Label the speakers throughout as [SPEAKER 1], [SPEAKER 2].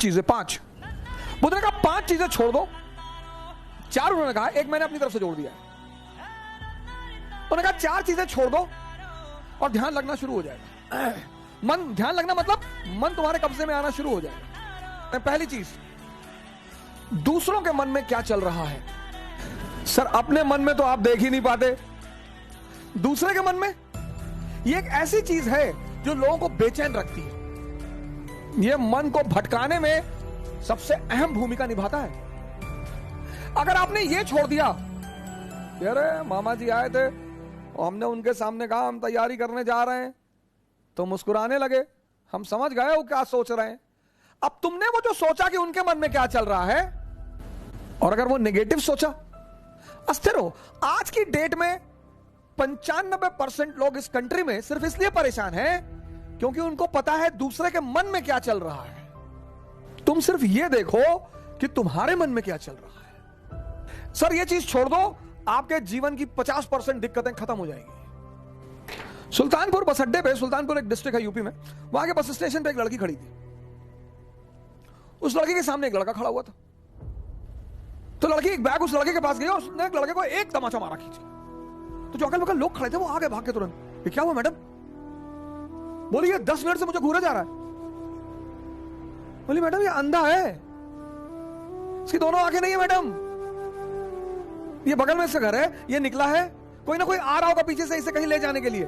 [SPEAKER 1] चीजें, 5 बुद्ध ने कहा 5 चीजें छोड़ दो। 4 उन्होंने कहा, एक मैंने अपनी तरफ से जोड़ दिया। उन्होंने कहा 4 चीजें छोड़ दो और ध्यान लगना शुरू हो जाएगा। मन, ध्यान लगना मतलब मन तुम्हारे कब्जे में आना शुरू हो जाएगा। पहली चीज, दूसरों के मन में क्या चल रहा है। सर अपने मन में तो आप देख ही नहीं पाते, दूसरे के मन में। ये एक ऐसी चीज है जो लोगों को बेचैन रखती है। ये मन को भटकाने में सबसे अहम भूमिका निभाता है। अगर आपने ये छोड़ दिया, अरे मामा जी आए थे और हमने उनके सामने कहा हम तैयारी करने जा रहे हैं, तो मुस्कुराने लगे, हम समझ गए वो क्या सोच रहे हैं। अब तुमने वो जो सोचा कि उनके मन में क्या चल रहा है, और अगर वो नेगेटिव सोचा, अस्थिर हो। आज की डेट में 95% लोग इस कंट्री में सिर्फ इसलिए परेशान हैं क्योंकि उनको पता है दूसरे के मन में क्या चल रहा है। तुम सिर्फ ये देखो कि तुम्हारे मन में क्या चल रहा है। सर ये चीज छोड़ दो, आपके जीवन की 50% दिक्कतें खत्म हो जाएंगी। सुल्तानपुर बस अड्डे पे, सुल्तानपुर एक डिस्ट्रिक्ट है यूपी में, वहां के बस स्टेशन पे एक लड़की खड़ी थी। उस लड़की के सामने एक लड़का खड़ा हुआ था। तो लड़की एक बैग उस लड़के के पास गई और उसने लड़के को एक तमाचा मारा खींच। तो जो अगल बगल लोग खड़े थे वो आगे भाग के तुरंत, ये क्या हुआ मैडम? बोली ये 10 मिनट से मुझे घूरे जा रहा है। बोली मैडम ये अंधा है, इसकी दोनों आंखें नहीं है मैडम, ये बगल में इसका घर है, ये निकला है, कोई ना कोई आ रहा होगा पीछे से इसे कहीं ले जाने के लिए।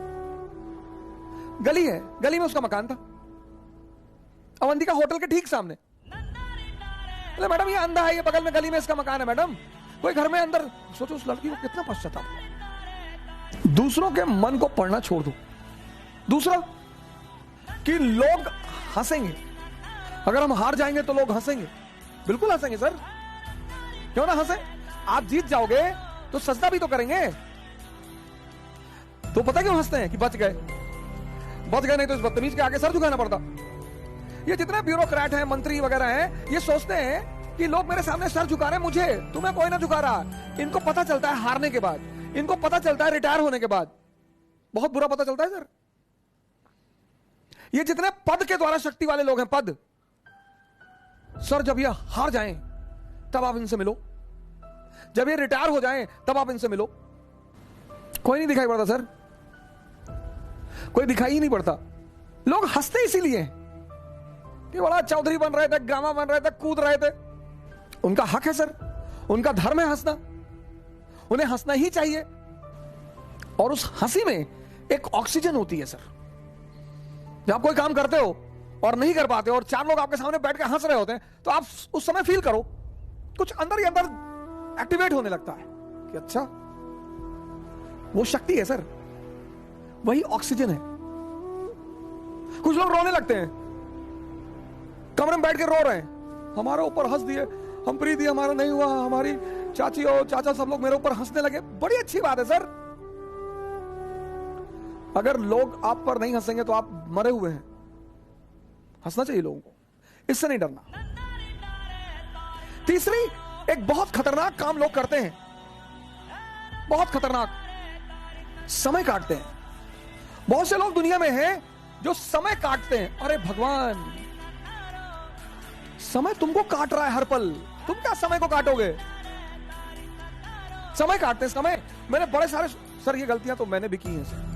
[SPEAKER 1] गली है, गली में उसका मकान था, अवंतिका होटल के ठीक सामने। मैडम ये अंधा है, ये बगल में गली में इसका मकान है मैडम, कोई घर में अंदर। सोचो उस लड़की को कितना पश्चाताप हुआ। दूसरों के मन को पढ़ना छोड़ दो। दूसरा कि लोग हंसेंगे, अगर हम हार जाएंगे तो लोग हंसेंगे। बिल्कुल हंसेंगे सर, क्यों ना हंसे। आप जीत जाओगे तो सजदा भी तो करेंगे। तो पता क्यों हंसते हैं कि बच गए, बच गए, नहीं तो इस बदतमीज के आगे सर झुकाना पड़ता। ये जितने ब्यूरोक्रेट हैं, मंत्री वगैरह हैं, ये सोचते हैं कि लोग मेरे सामने सर झुका रहे हैं, मुझे, तुम्हें कोई ना झुका रहा। इनको पता चलता है हारने के बाद, इनको पता चलता है रिटायर होने के बाद, बहुत बुरा पता चलता है सर। ये जितने पद के द्वारा शक्ति वाले लोग हैं, पद, सर जब ये हार जाएं तब आप इनसे मिलो, जब ये रिटायर हो जाएं तब आप इनसे मिलो। कोई नहीं दिखाई पड़ता सर, कोई दिखाई ही नहीं पड़ता। लोग हंसते इसीलिए कि बड़ा चौधरी बन रहे थे, गामा बन रहे थे, कूद रहे थे। उनका हक है सर, उनका धर्म है हंसना, उन्हें हंसना ही चाहिए। और उस हंसी में एक ऑक्सीजन होती है सर। जब आप कोई काम करते हो और नहीं कर पाते और 4 लोग आपके सामने बैठ के हंस रहे होते हैं, तो आप उस समय फील करो, कुछ अंदर ही अंदर एक्टिवेट होने लगता है कि अच्छा वो शक्ति है सर, वही ऑक्सीजन है। कुछ लोग रोने लगते हैं, कमरे में बैठ के रो रहे हैं, हमारे ऊपर हंस दिए, हम प्रीति हमारा नहीं हुआ, हमारी चाची और चाचा सब लोग मेरे ऊपर हंसने लगे। बड़ी अच्छी बात है सर। अगर लोग आप पर नहीं हंसेंगे तो आप मरे हुए हैं। हंसना चाहिए लोगों को, इससे नहीं डरना। तीसरी, एक बहुत खतरनाक काम लोग करते हैं, बहुत खतरनाक, समय काटते हैं। बहुत से लोग दुनिया में हैं जो समय काटते हैं। अरे भगवान, समय तुमको काट रहा है हर पल, तुम क्या समय को काटोगे? समय काटते हैं, समय। मैंने बड़े सारे, सर ये गलतियां तो मैंने भी की हैं सर,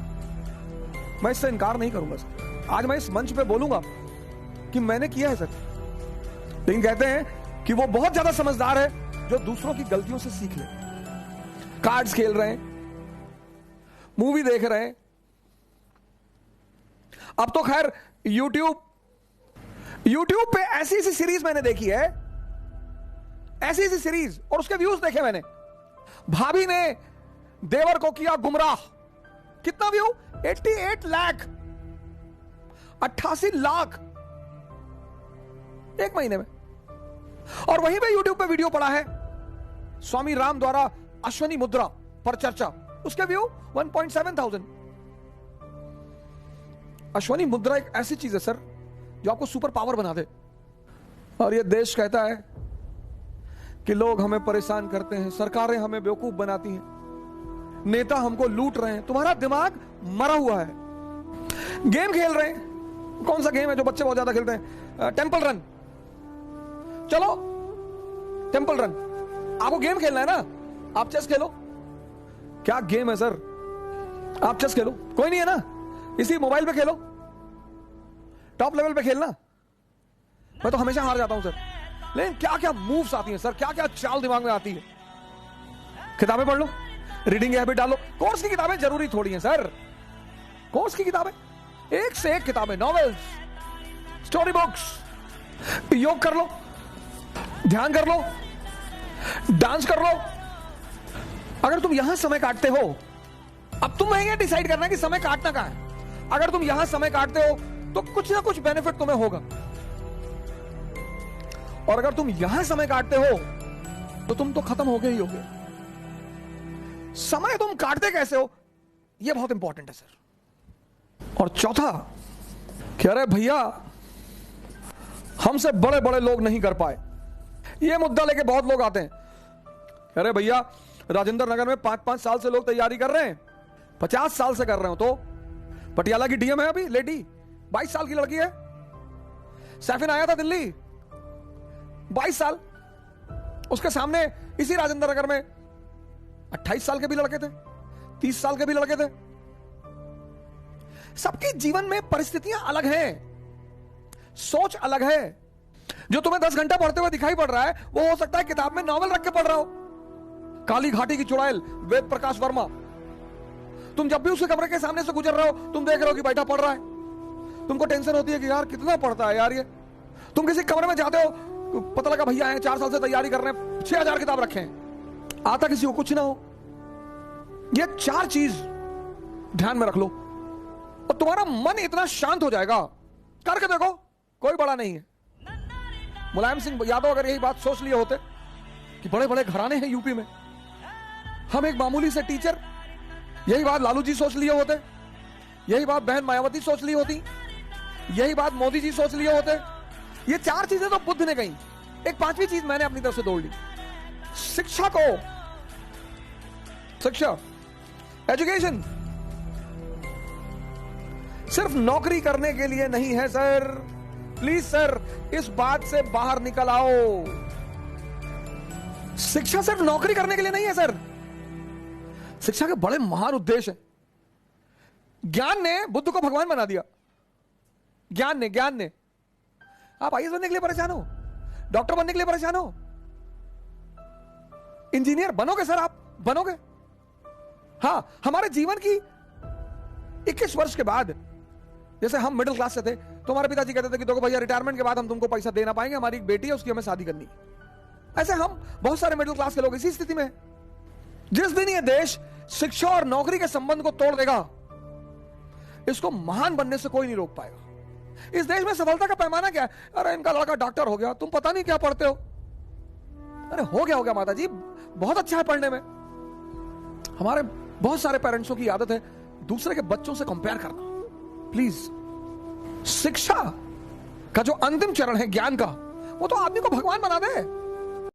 [SPEAKER 1] मैं इससे इनकार नहीं करूंगा सर। आज मैं इस मंच पे बोलूंगा कि मैंने किया है सर। लेकिन कहते हैं कि वो बहुत ज्यादा समझदार है जो दूसरों की गलतियों से सीख ले। कार्ड्स खेल रहे हैं, मूवी देख रहे हैं, अब तो खैर यूट्यूब पे ऐसी ऐसी सीरीज मैंने देखी है, ऐसी ऐसी सीरीज, और उसके व्यूज देखे मैंने। भाभी ने देवर को किया गुमराह, कितना व्यू? 88 लाख, 88 लाख एक महीने में। और वहीं पे यूट्यूब पे वीडियो पड़ा है स्वामी राम द्वारा अश्वनी मुद्रा पर चर्चा, उसके व्यू 1.7,000। अश्वनी मुद्रा एक ऐसी चीज है सर जो आपको सुपर पावर बना दे। और ये देश कहता है कि लोग हमें परेशान करते हैं, सरकारें हमें बेवकूफ बनाती हैं, नेता हमको लूट रहे हैं। तुम्हारा दिमाग मरा हुआ है। गेम खेल रहे हैं, कौन सा गेम है जो बच्चे बहुत ज्यादा खेलते हैं? Temple run. चलो टेंपल रन। आपको गेम खेलना है ना, आप चेस खेलो। क्या गेम है सर, आप चेस खेलो, कोई नहीं है ना, इसी मोबाइल पे खेलो, टॉप लेवल पे खेलना। मैं तो हमेशा हार जाता हूं सर, लेकिन क्या क्या मूव्स आती हैं सर, क्या क्या चाल दिमाग में आती है। किताबें पढ़ लो, रीडिंग हैबिट डालो। कोर्स की किताबें जरूरी थोड़ी हैं सर, कोर्स की किताबें एक से एक किताबें, नॉवेल्स, स्टोरी बुक्स। योग कर लो, ध्यान कर लो, डांस कर लो। अगर तुम यहां समय काटते हो, अब तुम ये डिसाइड करना कि समय काटना कहां है। अगर तुम यहां समय काटते हो तो कुछ ना कुछ बेनिफिट तुम्हें होगा, और अगर तुम यहां समय काटते हो तो तुम तो खत्म हो गए ही हो गए। समय तुम काटते कैसे हो, यह बहुत इंपॉर्टेंट है सर। और चौथा, कि अरे भैया हमसे बड़े बड़े लोग नहीं कर पाए, यह मुद्दा लेके बहुत लोग आते हैं। अरे भैया राजेंद्र नगर में 5-5 साल से लोग तैयारी कर रहे हैं, 50 साल से कर रहे हो। तो पटियाला की डीएम है अभी लेडी, 22 साल की लड़की है। सैफिन आया था दिल्ली, 22 साल। उसके सामने इसी राजेंद्र नगर में 28 साल के भी लड़के थे, 30 साल के भी लड़के थे। सबके जीवन में परिस्थितियां अलग हैं, सोच अलग है। जो तुम्हें 10 घंटा पढ़ते हुए दिखाई पड़ रहा है, वो हो सकता है किताब में नॉवल रख के पढ़ रहा हो। काली घाटी की चुड़ैल वेद प्रकाश वर्मा, तुम जब भी उसके कमरे के सामने से गुजर रहे हो, तुम देख रहे हो कि बैठा पढ़ रहा है। तुमको टेंशन होती है कि यार कितना पढ़ता है यार ये। तुम किसी कमरे में जाते हो, पता लगा भैया हैं 4 साल से तैयारी कर रहे हैं, 6000 किताब रखे हैं, आता किसी को कुछ ना हो। ये 4 चीज ध्यान में रख लो और तुम्हारा मन इतना शांत हो जाएगा। करके देखो, कोई बड़ा नहीं है। मुलायम सिंह यादव अगर यही बात सोच लिए होते कि बड़े बड़े घराने हैं यूपी में, हम एक मामूली से टीचर, यही बात लालू जी सोच लिए होते, यही बात बहन मायावती सोच ली होती, यही बात मोदी जी सोच लिए होते। ये 4 चीजें तो बुद्ध ने कही, एक 5वीं चीज मैंने अपनी तरफ से जोड़ ली। शिक्षा को, शिक्षा, एजुकेशन सिर्फ नौकरी करने के लिए नहीं है सर। प्लीज सर, इस बात से बाहर निकल आओ। शिक्षा सिर्फ नौकरी करने के लिए नहीं है सर, शिक्षा के बड़े महान उद्देश्य हैं। ज्ञान ने बुद्ध को भगवान बना दिया। ज्ञान ने आप आईएएस बनने के लिए परेशान हो, डॉक्टर बनने के लिए परेशान हो, इंजीनियर बनोगे सर, आप बनोगे। हां, हमारे जीवन की 21 वर्ष के बाद, जैसे हम मिडिल क्लास से थे तो हमारे पिताजी कहते थे कि देखो भैया रिटायरमेंट के बाद हम तुमको पैसा दे ना पाएंगे, हमारी एक बेटी है उसकी हमें शादी करनी है। ऐसे हम बहुत सारे मिडिल क्लास के लोग इसी स्थिति में हैं। जिस दिन ये देश शिक्षा और नौकरी के संबंध को तोड़ देगा, इसको महान बनने से कोई नहीं रोक पाएगा। इस देश में सफलता का पैमाना क्या है? अरे इनका लड़का डॉक्टर हो गया, तुम पता नहीं क्या पढ़ते हो। अरे हो गया माता जी, बहुत अच्छा है पढ़ने में। हमारे बहुत सारे पेरेंट्सों की आदत है दूसरे के बच्चों से कंपेयर करना। प्लीज, शिक्षा का जो अंतिम चरण है ज्ञान का, वो तो आदमी को भगवान बना दे।